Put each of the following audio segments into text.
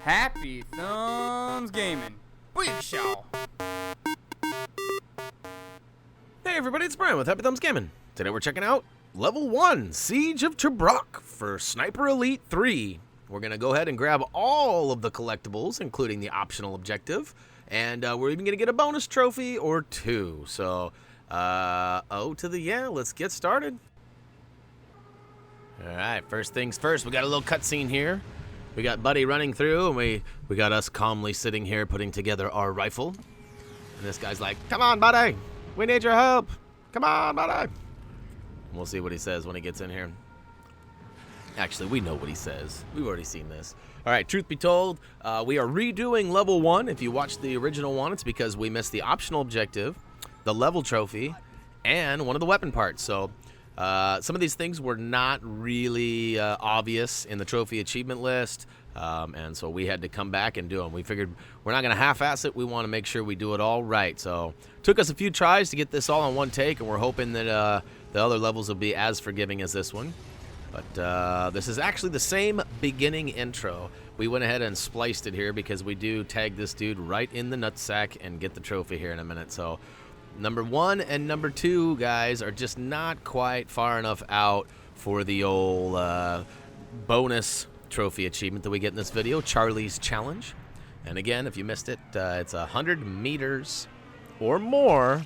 Happy Thumbs Gaming. Big show. Hey everybody, it's Brian with HappyThumbsGaming. Today we're checking out Level 1, Seige of Tobruk for Sniper Elite 3. We're going to go ahead and grab all of the collectibles, including the optional objective, and we're even going to get a bonus trophy or two. So, let's get started. Alright, first things first, we got a little cutscene here. We got Buddy running through, and we got us calmly sitting here putting together our rifle. And this guy's like, "Come on, Buddy! We need your help! Come on, Buddy!" We'll see what he says when he gets in here. Actually, we know what he says. We've already seen this. All right, truth be told, we are redoing Level 1. If you watched the original one, it's because we missed the optional objective, the level trophy, and one of the weapon parts. So some of these things were not really obvious in the trophy achievement list, and so we had to come back and do them. We figured we're not going to half-ass it. We want to make sure we do it all right. So it took us a few tries to get this all in one take, and we're hoping that the other levels will be as forgiving as this one. But this is actually the same beginning intro. We went ahead and spliced it here because we do tag this dude right in the nutsack and get the trophy here in a minute. So number 1 and number 2, guys, are just not quite far enough out for the old bonus trophy achievement that we get in this video, Charlie's Challenge. And again, if you missed it, it's 100 meters or more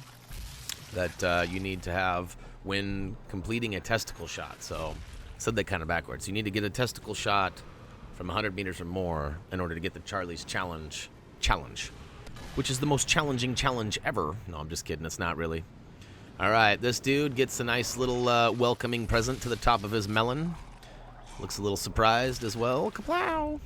that you need to have when completing a testicle shot. So I said that kind of backwards. You need to get a testicle shot from 100 meters or more in order to get the Charlie's Challenge, which is the most challenging challenge ever. No, I'm just kidding. It's not really. All right, this dude gets a nice little welcoming present to the top of his melon. Looks a little surprised as well. Kaplow!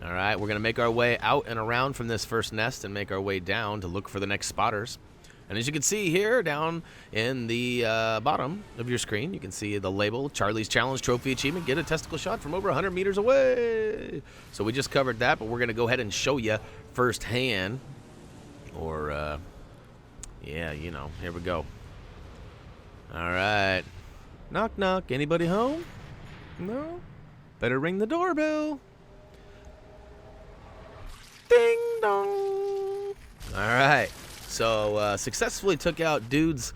All right, we're going to make our way out and around from this first nest and make our way down to look for the next spotters. And as you can see here, down in the bottom of your screen, you can see the label, Charlie's Challenge Trophy Achievement. Get a testicle shot from over 100 meters away. So we just covered that, but we're going to go ahead and show you firsthand. Or, yeah, you know, here we go. All right. Knock, knock. Anybody home? No? Better ring the doorbell. Ding dong. All right. So, successfully took out dude's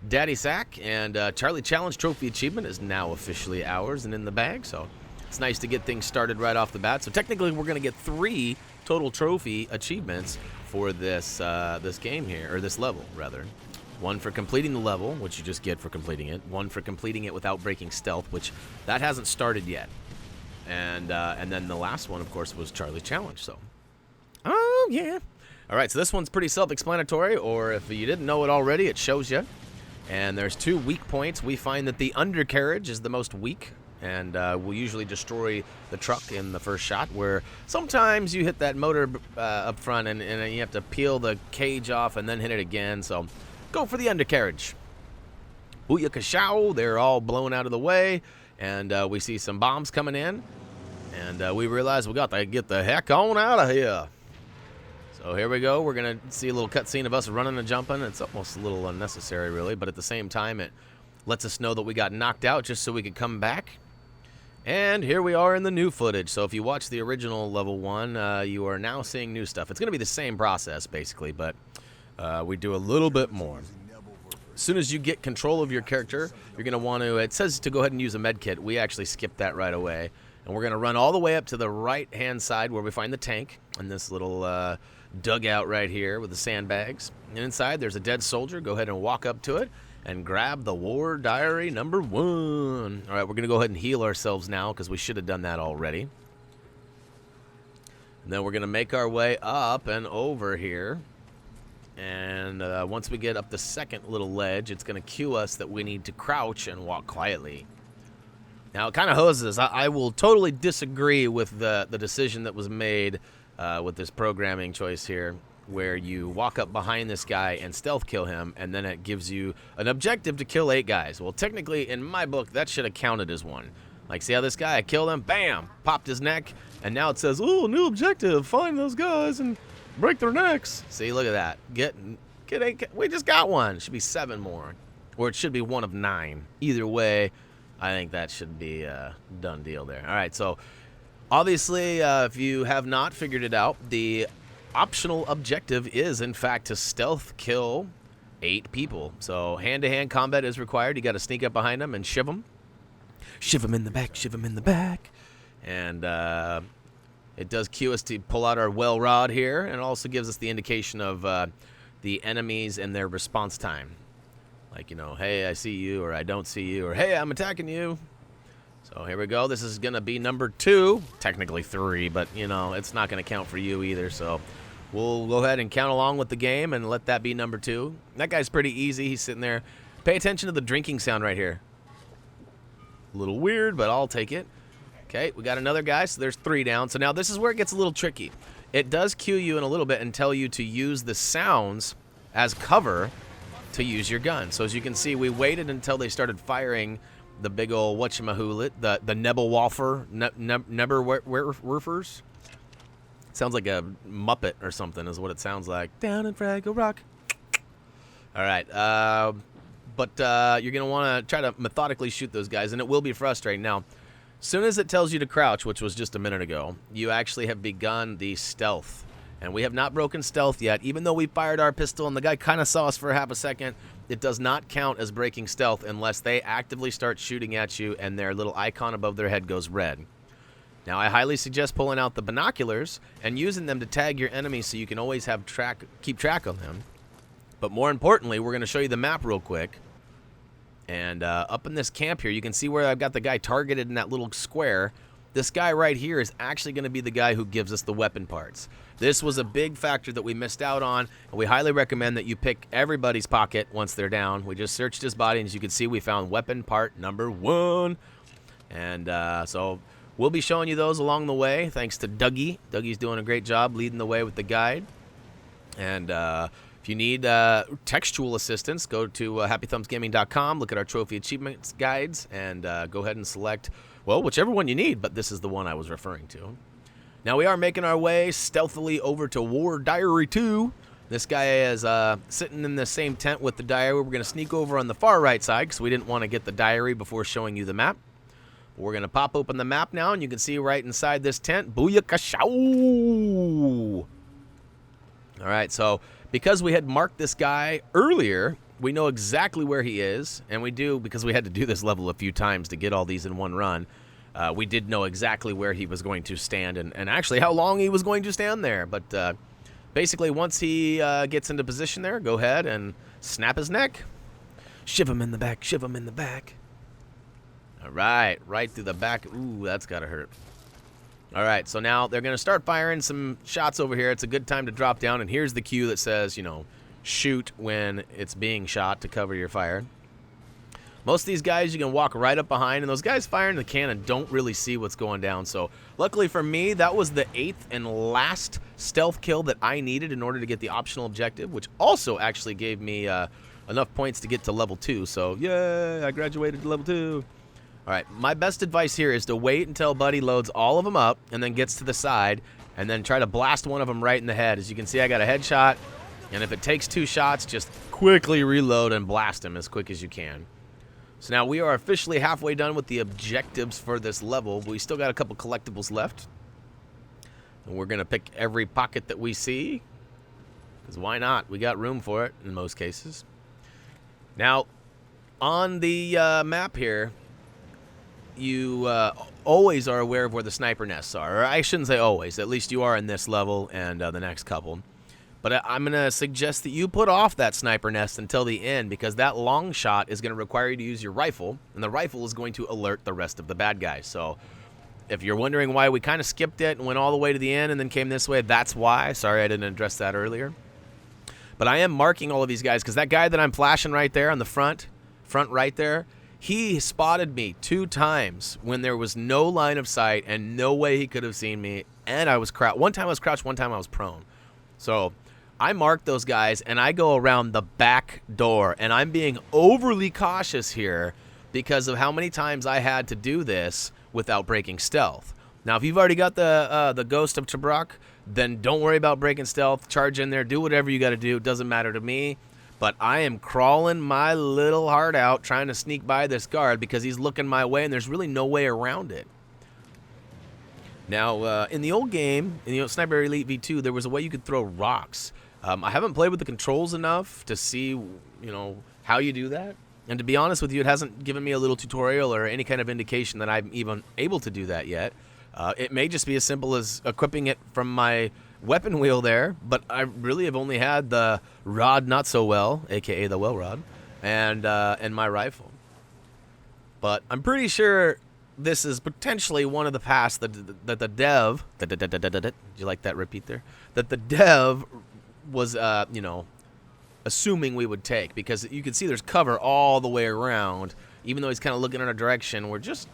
daddy sack, and Charlie Challenge Trophy Achievement is now officially ours and in the bag. So it's nice to get things started right off the bat. So technically, we're going to get 3 total trophy achievements for this this game here, or this level rather. 1 for completing the level, which you just get for completing it. 1 for completing it without breaking stealth, which that hasn't started yet. And then the last one, of course, was Charlie Challenge. So, oh yeah. All right, so this one's pretty self-explanatory, or if you didn't know it already, it shows you. And there's 2 weak points. We find that the undercarriage is the most weak, and we'll usually destroy the truck in the first shot, where sometimes you hit that motor up front, and you have to peel the cage off and then hit it again. So go for the undercarriage. Booyakashow, they're all blown out of the way, and we see some bombs coming in, and we realize we got to get the heck on out of here. So here we go. We're going to see a little cutscene of us running and jumping. It's almost a little unnecessary, really, but at the same time, it lets us know that we got knocked out just so we could come back. And here we are in the new footage. So if you watch the original Level 1, you are now seeing new stuff. It's going to be the same process, basically, but we do a little bit more. As soon as you get control of your character, you're going to want to, it says to go ahead and use a med kit. We actually skipped that right away. And we're going to run all the way up to the right-hand side where we find the tank and this little dugout right here with the sandbags. And inside there's a dead soldier. Go ahead and walk up to it and grab the War Diary number 1. All right, we're going to go ahead and heal ourselves now because we should have done that already. And then we're going to make our way up and over here. And once we get up the second little ledge, it's going to cue us that we need to crouch and walk quietly. Now, it kind of hoses. I will totally disagree with the decision that was made with this programming choice here, where you walk up behind this guy and stealth kill him, and then it gives you an objective to kill 8 guys. Well, technically, in my book, that should have counted as 1. Like, see how this guy, I killed him, bam, popped his neck, and now it says, oh, new objective, find those guys and break their necks. See, look at that. Get 8, we just got 1. It should be 7 more, or it should be 1 of 9. Either way, I think that should be a done deal there. All right, so Obviously, if you have not figured it out, the optional objective is, in fact, to stealth kill 8 people. So hand-to-hand combat is required. You got to sneak up behind them and shiv them. Shiv them in the back, shiv them in the back. And it does cue us to pull out our well rod here, and it also gives us the indication of the enemies and their response time. Like, you know, hey, I see you, or I don't see you, or hey, I'm attacking you. So here we go. This is going to be number 2. Technically 3, but, you know, it's not going to count for you either. So we'll go ahead and count along with the game and let that be number 2. That guy's pretty easy. He's sitting there. Pay attention to the drinking sound right here. A little weird, but I'll take it. Okay, we got another guy, so there's 3 down. So now this is where it gets a little tricky. It does cue you in a little bit and tell you to use the sounds as cover to use your gun. So as you can see, we waited until they started firing the big old whatchamahoolit, the Nebelwaffer, Neberwerfers. Sounds like a Muppet or something is what it sounds like. Down in Fraggle Rock. All right, but you're going to want to try to methodically shoot those guys, and it will be frustrating. Now, as soon as it tells you to crouch, which was just a minute ago, you actually have begun the stealth. And we have not broken stealth yet. Even though we fired our pistol and the guy kind of saw us for half a second, it does not count as breaking stealth unless they actively start shooting at you and their little icon above their head goes red. Now, I highly suggest pulling out the binoculars and using them to tag your enemies so you can always have keep track of them. But more importantly, we're going to show you the map real quick. And up in this camp here, you can see where I've got the guy targeted in that little square. This guy right here is actually going to be the guy who gives us the weapon parts. This was a big factor that we missed out on, and we highly recommend that you pick everybody's pocket once they're down. We just searched his body, and as you can see, we found weapon part number 1. And so we'll be showing you those along the way, thanks to Dougie. Dougie's doing a great job leading the way with the guide. And if you need textual assistance, go to HappyThumbsGaming.com, look at our trophy achievements guides, and go ahead and select, well, whichever one you need, but this is the one I was referring to. Now, we are making our way stealthily over to War Diary 2. This guy is sitting in the same tent with the diary. We're going to sneak over on the far right side because we didn't want to get the diary before showing you the map. We're going to pop open the map now, and you can see right inside this tent, Booyakashow! All right, so because we had marked this guy earlier, we know exactly where he is, and we do, because we had to do this level a few times to get all these in one run, we did know exactly where he was going to stand and actually how long he was going to stand there. But basically, once he gets into position there, go ahead and snap his neck. Shiv him in the back, shiv him in the back. All right, right through the back. Ooh, that's got to hurt. All right, so now they're going to start firing some shots over here. It's a good time to drop down, and here's the cue that says, you know, shoot when it's being shot to cover your fire. Most of these guys you can walk right up behind, and those guys firing the cannon don't really see what's going down. So luckily for me, that was the 8th and last stealth kill that I needed in order to get the optional objective, which also actually gave me enough points to get to level 2. So yay, I graduated to level 2. All right, my best advice here is to wait until Buddy loads all of them up and then gets to the side and then try to blast one of them right in the head. As you can see, I got a headshot, and if it takes 2 shots, just quickly reload and blast him as quick as you can. So now we are officially halfway done with the objectives for this level. We still got a couple collectibles left. And we're going to pick every pocket that we see, because why not? We got room for it in most cases. Now, on the map here, you always are aware of where the sniper nests are. Or I shouldn't say always. At least you are in this level and the next couple. But I'm going to suggest that you put off that sniper nest until the end, because that long shot is going to require you to use your rifle, and the rifle is going to alert the rest of the bad guys. So if you're wondering why we kind of skipped it and went all the way to the end and then came this way, that's why. Sorry I didn't address that earlier. But I am marking all of these guys, because that guy that I'm flashing right there on the front right there, he spotted me 2 times when there was no line of sight and no way he could have seen me, and I was crouched. One time I was crouched, one time I was prone. So I mark those guys, and I go around the back door, and I'm being overly cautious here because of how many times I had to do this without breaking stealth. Now, if you've already got the Ghost of Tobruk, then don't worry about breaking stealth. Charge in there, do whatever you got to do. It doesn't matter to me. But I am crawling my little heart out trying to sneak by this guard because he's looking my way, and there's really no way around it. Now, in the old game, in the Sniper Elite V2, there was a way you could throw rocks. I haven't played with the controls enough to see, how you do that. And to be honest with you, it hasn't given me a little tutorial or any kind of indication that I'm even able to do that yet. It may just be as simple as equipping it from my weapon wheel there, but I really have only had the rod not so well, aka the well rod, and my rifle. But I'm pretty sure this is potentially one of the paths that the dev, did you like that repeat there? That the dev was, assuming we would take, because you can see there's cover all the way around. Even though he's kind of looking in our direction, we're just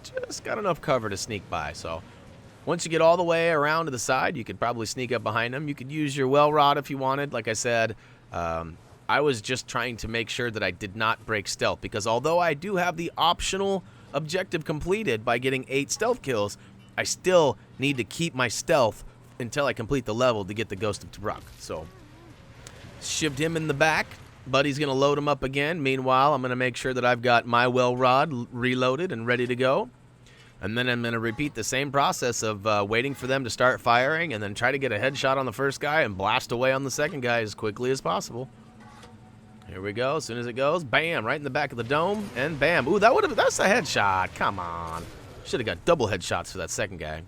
got enough cover to sneak by. So once you get all the way around to the side, you could probably sneak up behind him. You could use your well rod if you wanted. Like I said, I was just trying to make sure that I did not break stealth, because although I do have the optional objective completed by getting 8 stealth kills, I still need to keep my stealth until I complete the level to get the Ghost of Tobruk. So shivved him in the back. Buddy's going to load him up again. Meanwhile, I'm going to make sure that I've got my well rod reloaded and ready to go. And then I'm going to repeat the same process of waiting for them to start firing and then try to get a headshot on the first guy and blast away on the second guy as quickly as possible. Here we go. As soon as it goes, bam, right in the back of the dome, and bam. Ooh, that's a headshot. Come on. Should have got double headshots for that second guy.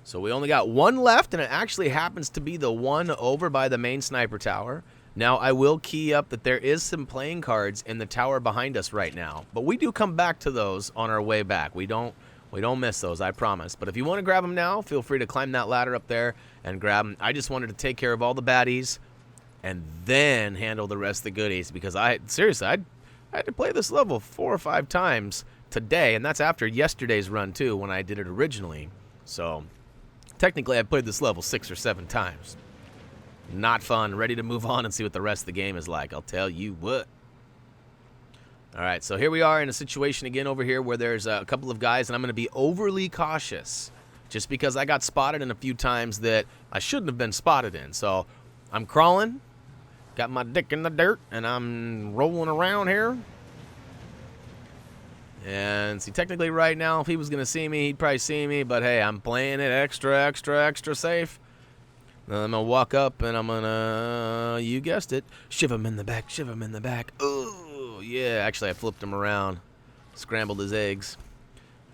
So we only got one left, and it actually happens to be the one over by the main sniper tower. Now, I will key up that there is some playing cards in the tower behind us right now, but we do come back to those on our way back. We don't miss those, I promise. But if you want to grab them now, feel free to climb that ladder up there and grab them. I just wanted to take care of all the baddies and then handle the rest of the goodies, because I had to play this level 4 or 5 times today, and that's after yesterday's run too, when I did it originally. So technically I played this level 6 or 7 times. Not fun. Ready to move on and see what the rest of the game is like, I'll tell you what. Alright, so here we are in a situation again over here where there's a couple of guys, and I'm going to be overly cautious just because I got spotted in a few times that I shouldn't have been spotted in. So I'm crawling, got my dick in the dirt, and I'm rolling around here. And see, technically right now, if he was going to see me, he'd probably see me, but hey, I'm playing it extra safe. Then I'm going to walk up, and I'm going to, you guessed it, shiv him in the back, shiv him in the back. Ooh, yeah, actually I flipped him around, scrambled his eggs.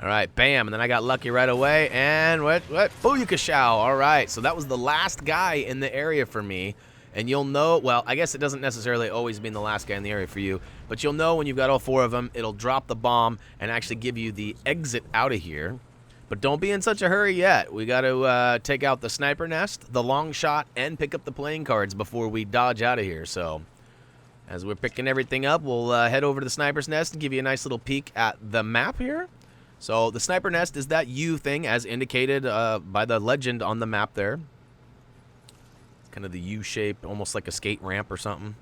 All right, bam, and then I got lucky right away, and what? Booyakashow. All right, so that was the last guy in the area for me, and you'll know, well, I guess it doesn't necessarily always mean the last guy in the area for you, but you'll know when you've got all 4 of them, it'll drop the bomb and actually give you the exit out of here. But don't be in such a hurry yet. We got to take out the sniper nest, the long shot, and pick up the playing cards before we dodge out of here. So as we're picking everything up, we'll head over to the sniper's nest and give you a nice little peek at the map here. So the sniper nest is that U thing as indicated by the legend on the map there. It's kind of the U shape, almost like a skate ramp or something.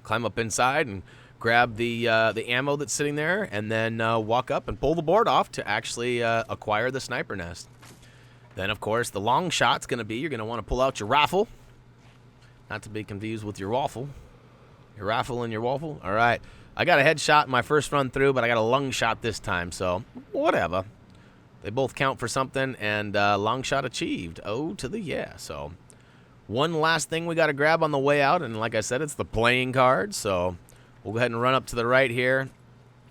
Climb up inside and grab the ammo that's sitting there, and then walk up and pull the board off to actually acquire the sniper nest. Then, of course, the long shot's going to be, you're going to want to pull out your rifle. Not to be confused with your waffle. Your rifle and your waffle. All right. I got a headshot in my first run through, but I got a lung shot this time, so whatever. They both count for something, and long shot achieved. Oh, to the yeah. So one last thing we got to grab on the way out, and like I said, it's the playing card, so we'll go ahead and run up to the right here.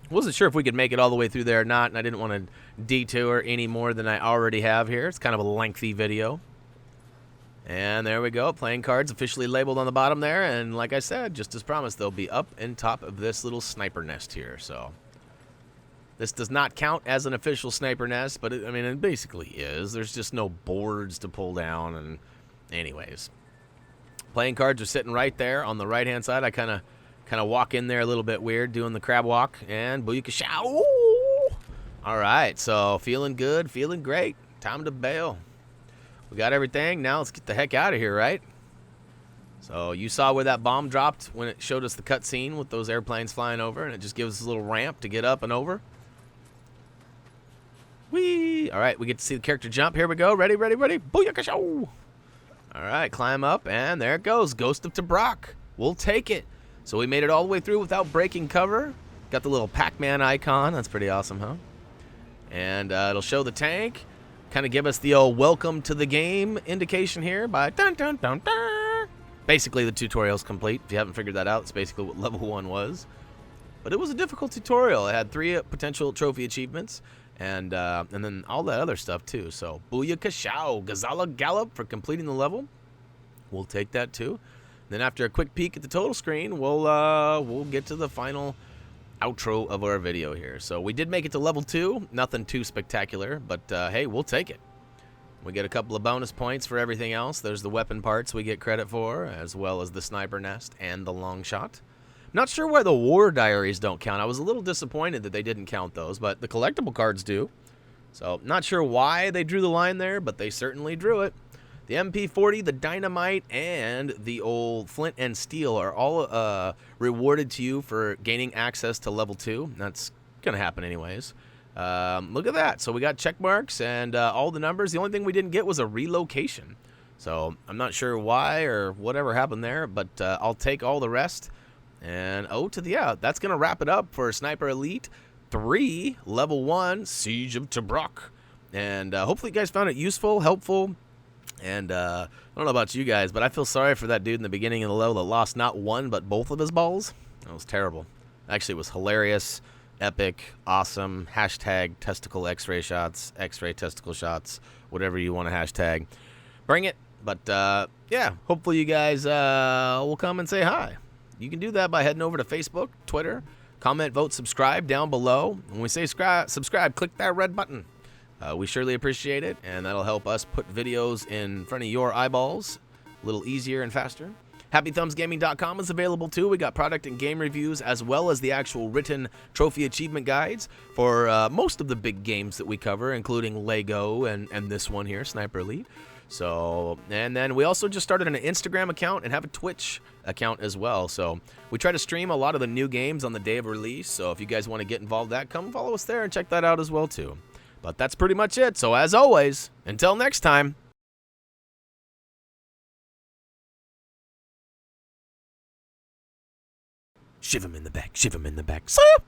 Wasn't sure if we could make it all the way through there or not, and I didn't want to detour any more than I already have here. It's kind of a lengthy video. And there we go. Playing cards officially labeled on the bottom there. And like I said, just as promised, they'll be up in top of this little sniper nest here. So this does not count as an official sniper nest, but it basically is. There's just no boards to pull down. And anyways, playing cards are sitting right there on the right-hand side. I kind of walk in there a little bit weird, doing the crab walk, and booyakashow. All right, so feeling good, feeling great. Time to bail. We got everything. Now let's get the heck out of here, right? So you saw where that bomb dropped when it showed us the cutscene with those airplanes flying over, and it just gives us a little ramp to get up and over. Whee! All right, we get to see the character jump. Here we go. Ready, ready, ready. Booyakashow! All right, climb up, and there it goes. Ghost of Tobruk. We'll take it. So we made it all the way through without breaking cover. Got the little Pac-Man icon. That's pretty awesome, huh? And it'll show the tank. kind of give us the old welcome to the game indication here by dun dun dun dun. Basically, the tutorial's complete. If you haven't figured that out, it's basically what level 1 was. But it was a difficult tutorial. It had 3 potential trophy achievements, and then all that other stuff too. So, Booyah Shao, Gazala Gallop for completing the level. We'll take that too. Then after a quick peek at the total screen, we'll get to the final outro of our video here. So we did make it to level 2. Nothing too spectacular, but hey, we'll take it. We get a couple of bonus points for everything else. There's the weapon parts we get credit for, as well as the sniper nest and the long shot. Not sure why the war diaries don't count. I was a little disappointed that they didn't count those, but the collectible cards do. So not sure why they drew the line there, but they certainly drew it. The MP40, the dynamite, and the old flint and steel are all rewarded to you for gaining access to level 2. That's going to happen anyways. Look at that. So we got check marks and all the numbers. The only thing we didn't get was a relocation. So I'm not sure why or whatever happened there, but I'll take all the rest. And that's going to wrap it up for Sniper Elite 3, Level 1, Seige of Tobruk. And hopefully you guys found it useful, helpful. And I don't know about you guys, but I feel sorry for that dude in the beginning of the level that lost not one but both of his balls. That was terrible. Actually, it was hilarious, epic, awesome. Hashtag testicle x-ray shots, x-ray testicle shots, whatever you want to hashtag. Bring it. But yeah, hopefully you guys will come and say hi. You can do that by heading over to Facebook, Twitter, comment, vote, subscribe down below. When we say subscribe, click that red button. We surely appreciate it, and that'll help us put videos in front of your eyeballs a little easier and faster. HappyThumbsGaming.com is available too. We got product and game reviews as well as the actual written trophy achievement guides for most of the big games that we cover, including Lego and this one here, Sniper Elite. So, and then we also just started an Instagram account and have a Twitch account as well. So we try to stream a lot of the new games on the day of release. So if you guys want to get involved with that, come follow us there and check that out as well too. But that's pretty much it. So as always, until next time. Shiv him in the back, shiv him in the back. See ya!